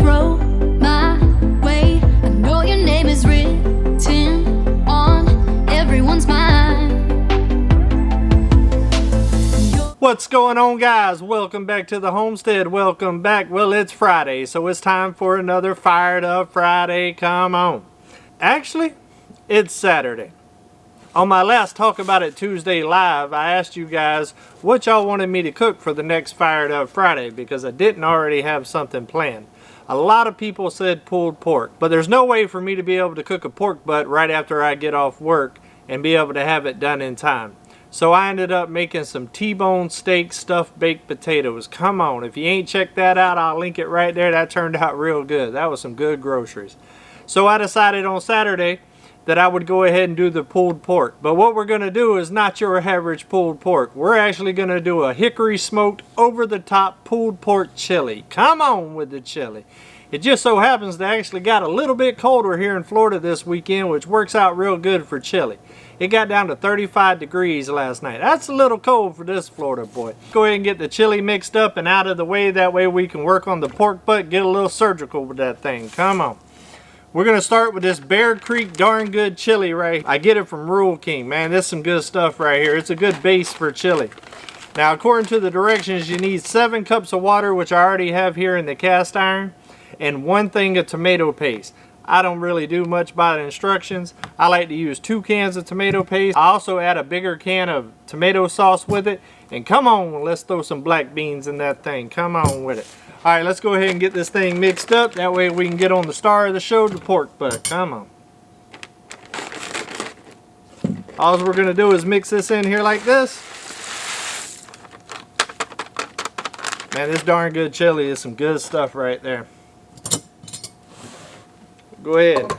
throw my way. I know your name is written on everyone's mind. What's going on, guys? Welcome back to the homestead. Welcome back. Well, it's Friday, so it's time for another Fired Up Friday. Come on. Actually, it's Saturday. On my last Talk About It Tuesday live, I asked you guys what y'all wanted me to cook for the next Fired Up Friday because I didn't already have something planned. A lot of people said pulled pork, but there's no way for me to be able to cook a pork butt right after I get off work and be able to have it done in time. So I ended up making some T-bone steak stuffed baked potatoes. Come on, if you ain't checked that out, I'll link it right there. That turned out real good. That was some good groceries. So I decided on Saturday that I would go ahead and do the pulled pork. But what we're going to do is not your average pulled pork. We're actually going to do a hickory smoked over the top pulled pork chili. Come on with the chili. It just so happens that it actually got a little bit colder here in Florida this weekend, which works out real good for chili. It got down to 35 degrees last night. That's a little cold for this Florida boy. Go ahead and get the chili mixed up and out of the way. That way we can work on the pork butt, get a little surgical with that thing. Come on. We're going to start with this Bear Creek Darn Good chili right here. I get it from Rural King. Man, this is some good stuff right here. It's a good base for chili. Now, according to the directions, you need 7 cups of water, which I already have here in the cast iron, and 1 thing of tomato paste. I don't really do much by the instructions. I like to use 2 cans of tomato paste. I also add a bigger can of tomato sauce with it. And come on, let's throw some black beans in that thing. Come on with it. All right, let's go ahead and get this thing mixed up. That way we can get on the star of the show, the pork butt. Come on. All we're going to do is mix this in here like this. Man, this Darn Good chili is some good stuff right there. Go ahead.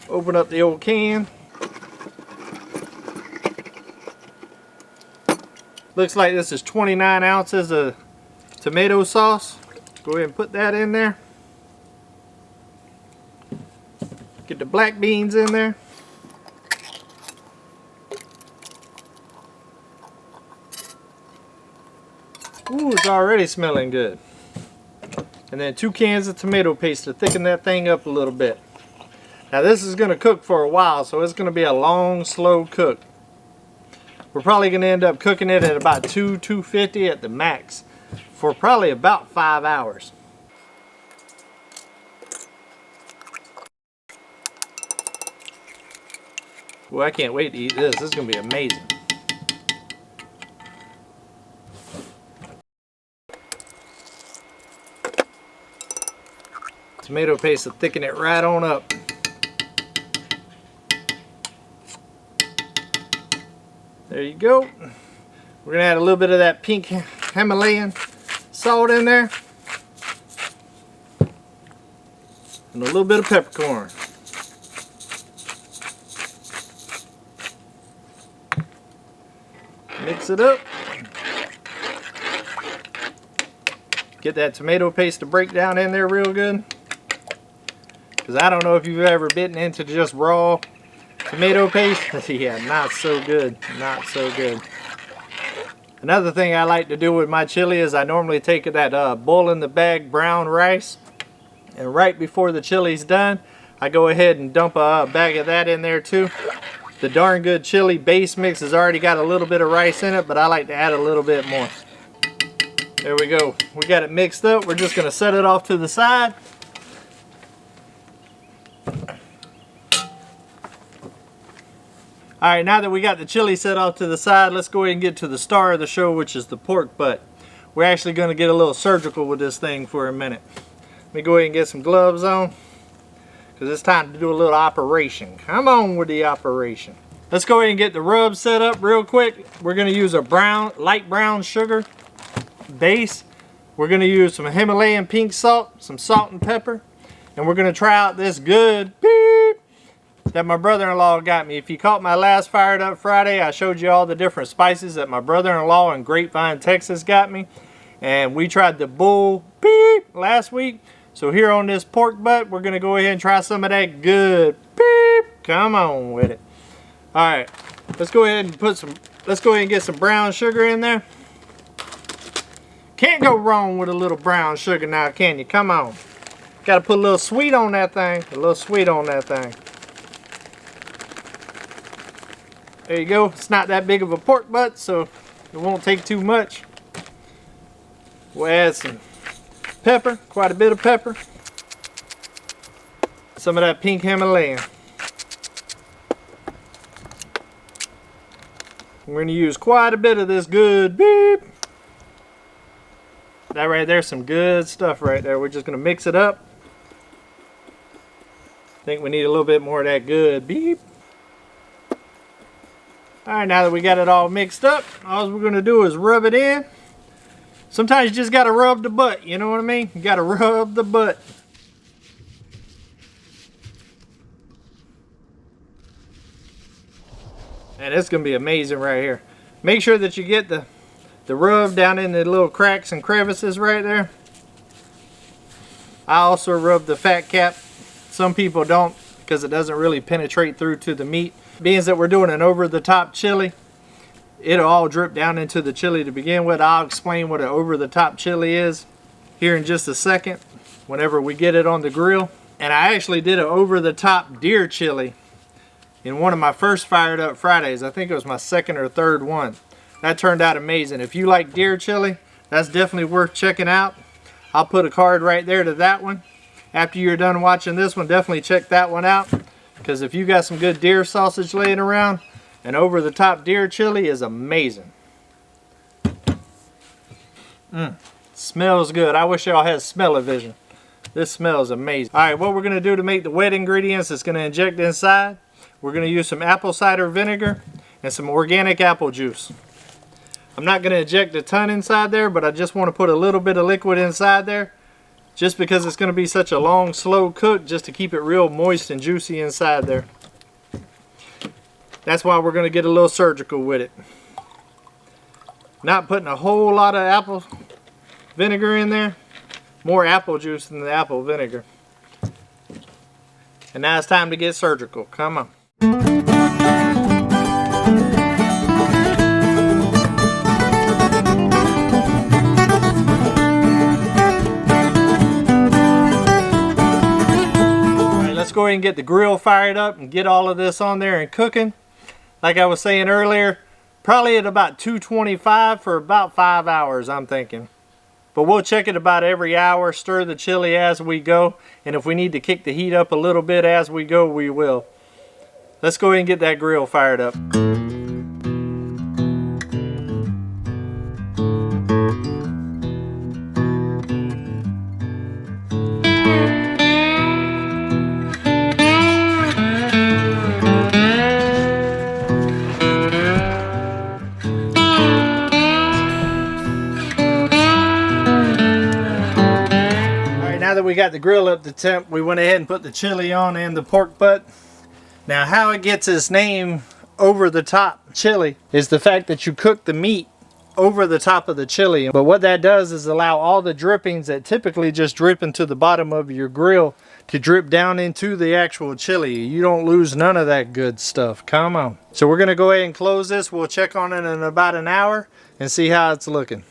Open up the old can. Looks like this is 29 ounces of tomato sauce. Go ahead and put that in there. Get the black beans in there. Ooh, it's already smelling good. And then 2 cans of tomato paste to thicken that thing up a little bit. Now this is going to cook for a while, so it's going to be a long, slow cook. We're probably going to end up cooking it at about 250 at the max for probably about 5 hours. Well, I can't wait to eat this. This is going to be amazing. Tomato paste to thicken it right on up. There you go. We're going to add a little bit of that pink Himalayan salt in there. And a little bit of peppercorn. Mix it up. Get that tomato paste to break down in there real good. Because I don't know if you've ever bitten into just raw tomato paste. Yeah, not so good. Not so good. Another thing I like to do with my chili is I normally take that boil in the bag brown rice. And right before the chili's done, I go ahead and dump a bag of that in there too. The Darn Good chili base mix has already got a little bit of rice in it, but I like to add a little bit more. There we go. We got it mixed up. We're just going to set it off to the side. Alright, now that we got the chili set off to the side, let's go ahead and get to the star of the show, which is the pork butt. We're actually going to get a little surgical with this thing for a minute. Let me go ahead and get some gloves on, because it's time to do a little operation. Come on with the operation. Let's go ahead and get the rub set up real quick. We're going to use a light brown sugar base. We're going to use some Himalayan pink salt, some salt and pepper, and we're going to try out this good beep that my brother-in-law got me. If you caught my last Fired Up Friday, I showed you all the different spices that my brother-in-law in Grapevine, Texas got me. And we tried the bull beep last week. So here on this pork butt, we're going to go ahead and try some of that good beep. Come on with it. Alright, let's go ahead and get some brown sugar in there. Can't go wrong with a little brown sugar now, can you? Come on. Gotta put a little sweet on that thing. A little sweet on that thing. There you go. It's not that big of a pork butt, so it won't take too much. We'll add some pepper, quite a bit of pepper. Some of that pink Himalayan. We're going to use quite a bit of this good beep. That right there, some good stuff right there. We're just going to mix it up. I think we need a little bit more of that good beep. Alright, now that we got it all mixed up, all we're going to do is rub it in. Sometimes you just got to rub the butt, you know what I mean? You got to rub the butt. And it's going to be amazing right here. Make sure that you get the rub down in the little cracks and crevices right there. I also rub the fat cap. Some people don't because it doesn't really penetrate through to the meat. Being that we're doing an over-the-top chili, it'll all drip down into the chili to begin with. I'll explain what an over-the-top chili is here in just a second whenever we get it on the grill. And I actually did an over-the-top deer chili in one of my first Fired Up Fridays. I think it was my second or third one. That turned out amazing. If you like deer chili, that's definitely worth checking out. I'll put a card right there to that one. After you're done watching this one, definitely check that one out. Because if you got some good deer sausage laying around, an over-the-top deer chili is amazing. Smells good. I wish y'all had smell-o-vision. This smells amazing. Alright, what we're going to do to make the wet ingredients is going to inject inside. We're going to use some apple cider vinegar and some organic apple juice. I'm not going to inject a ton inside there, but I just want to put a little bit of liquid inside there. Just because it's going to be such a long, slow cook, just to keep it real moist and juicy inside there. That's why we're going to get a little surgical with it. Not putting a whole lot of apple vinegar in there. More apple juice than the apple vinegar. And now it's time to get surgical. Come on. Let's go ahead and get the grill fired up and get all of this on there and cooking. Like I was saying earlier, probably at about 225 for about 5 hours, I'm thinking. But we'll check it about every hour, stir the chili as we go, and if we need to kick the heat up a little bit as we go, we will. Let's go ahead and get that grill fired up. Now that we got the grill up to temp, we went ahead and put the chili on and the pork butt. Now how it gets its name over the top chili is the fact that you cook the meat over the top of the chili. But what that does is allow all the drippings that typically just drip into the bottom of your grill to drip down into the actual chili. You don't lose none of that good stuff. Come on. So we're going to go ahead and close this. We'll check on it in about an hour and see how it's looking.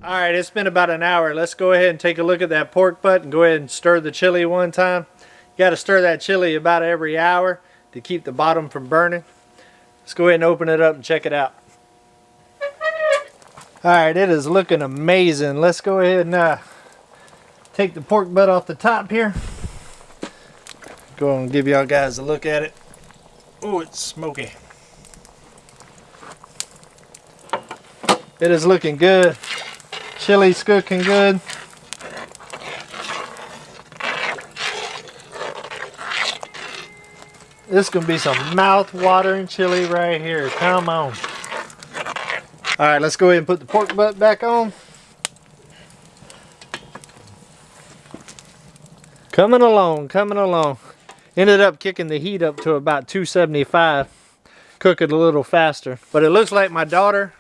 Alright, it's been about an hour. Let's go ahead and take a look at that pork butt and go ahead and stir the chili one time. You got to stir that chili about every hour to keep the bottom from burning. Let's go ahead and open it up and check it out. Alright, it is looking amazing. Let's go ahead and take the pork butt off the top here. Go and give y'all guys a look at it. Oh, it's smoky. It is looking good. Chili's cooking good. This gonna be some mouth-watering chili right here. Come on. Alright, let's go ahead and put the pork butt back on. Coming along, coming along. Ended up kicking the heat up to about 275. Cook it a little faster. But it looks like my daughter,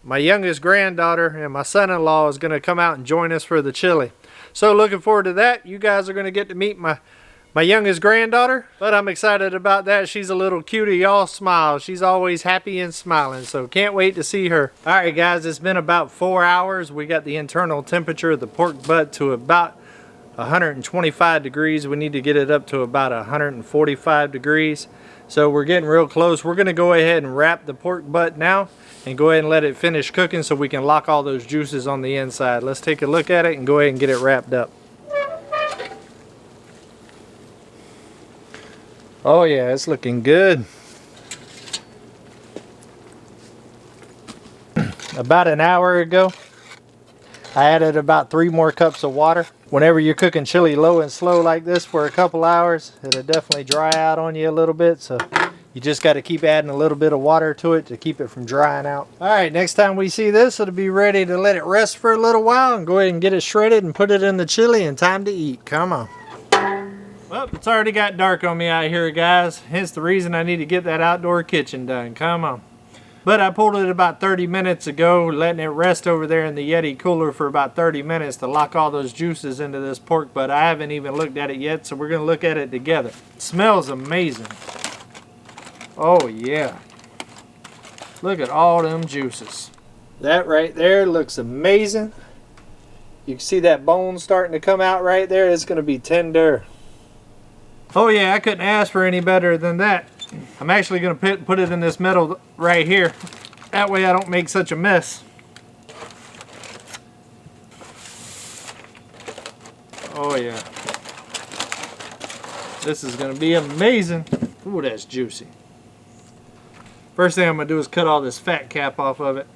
my youngest granddaughter, and my son-in-law is going to come out and join us for the chili. So looking forward to that. You guys are going to get to meet my my youngest granddaughter, but I'm excited about that. She's a little cutie, y'all smile. She's always happy and smiling, so can't wait to see her. All right, guys, it's been about 4 hours. We got the internal temperature of the pork butt to about 125 degrees. We need to get it up to about 145 degrees. So we're getting real close. We're gonna go ahead and wrap the pork butt now and go ahead and let it finish cooking so we can lock all those juices on the inside. Let's take a look at it and go ahead and get it wrapped up. Oh yeah, it's looking good. About an hour ago, I added about 3 more cups of water. Whenever you're cooking chili low and slow like this for a couple hours, it'll definitely dry out on you a little bit. So you just got to keep adding a little bit of water to it to keep it from drying out. All right, next time we see this, it'll be ready to let it rest for a little while and go ahead and get it shredded and put it in the chili and time to eat. Come on. Well, it's already got dark on me out here, guys. Hence the reason I need to get that outdoor kitchen done. Come on. But I pulled it about 30 minutes ago, letting it rest over there in the Yeti cooler for about 30 minutes to lock all those juices into this pork butt. I haven't even looked at it yet, so we're going to look at it together. It smells amazing. Oh, yeah. Look at all them juices. That right there looks amazing. You can see that bone starting to come out right there. It's going to be tender. Oh, yeah, I couldn't ask for any better than that. I'm actually going to put it in this metal right here. That way I don't make such a mess. Oh yeah. This is going to be amazing. Ooh, that's juicy. First thing I'm going to do is cut all this fat cap off of it.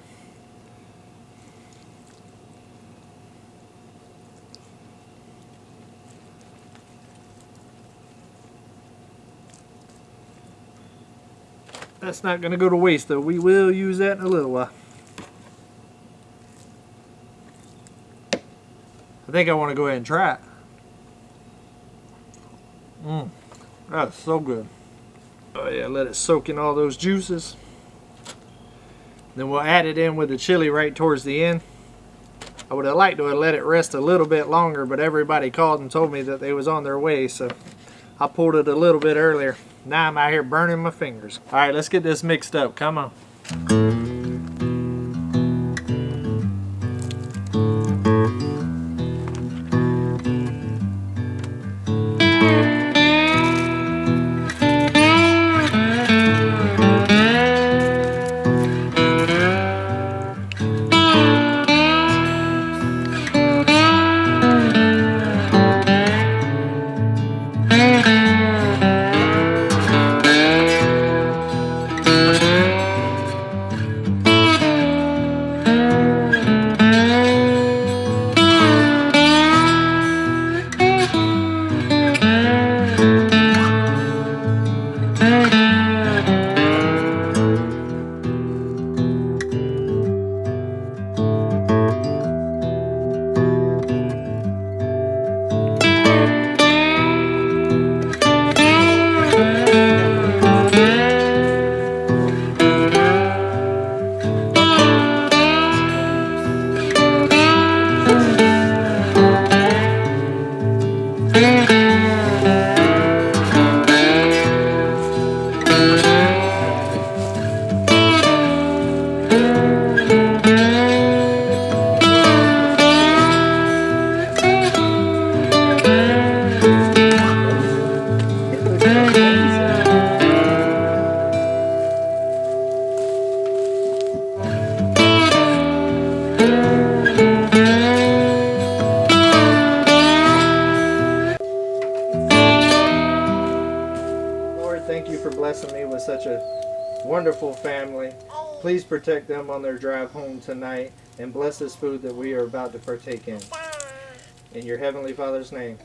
That's not going to go to waste though. We will use that in a little while. I think I want to go ahead and try it. That's so good. Oh yeah, let it soak in all those juices. Then we'll add it in with the chili right towards the end. I would have liked to have let it rest a little bit longer, but everybody called and told me that they was on their way, so I pulled it a little bit earlier. Now I'm out here burning my fingers. All right, let's get this mixed up. Come on. Thank you for blessing me with such a wonderful family. Please protect them on their drive home tonight and bless this food that we are about to partake in. In your Heavenly Father's name,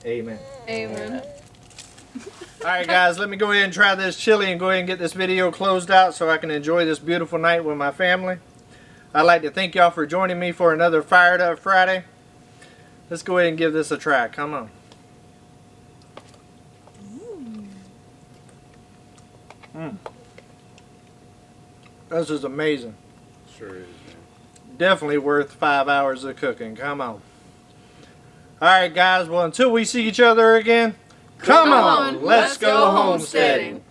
amen. Amen. Alright guys, let me go ahead and try this chili and go ahead and get this video closed out so I can enjoy this beautiful night with my family. I'd like to thank y'all for joining me for another Fired Up Friday. Let's go ahead and give this a try. Come on. This is amazing. Sure is, man. Definitely worth 5 hours of cooking. Come on. Alright guys, well until we see each other again, Come on, let's go homesteading.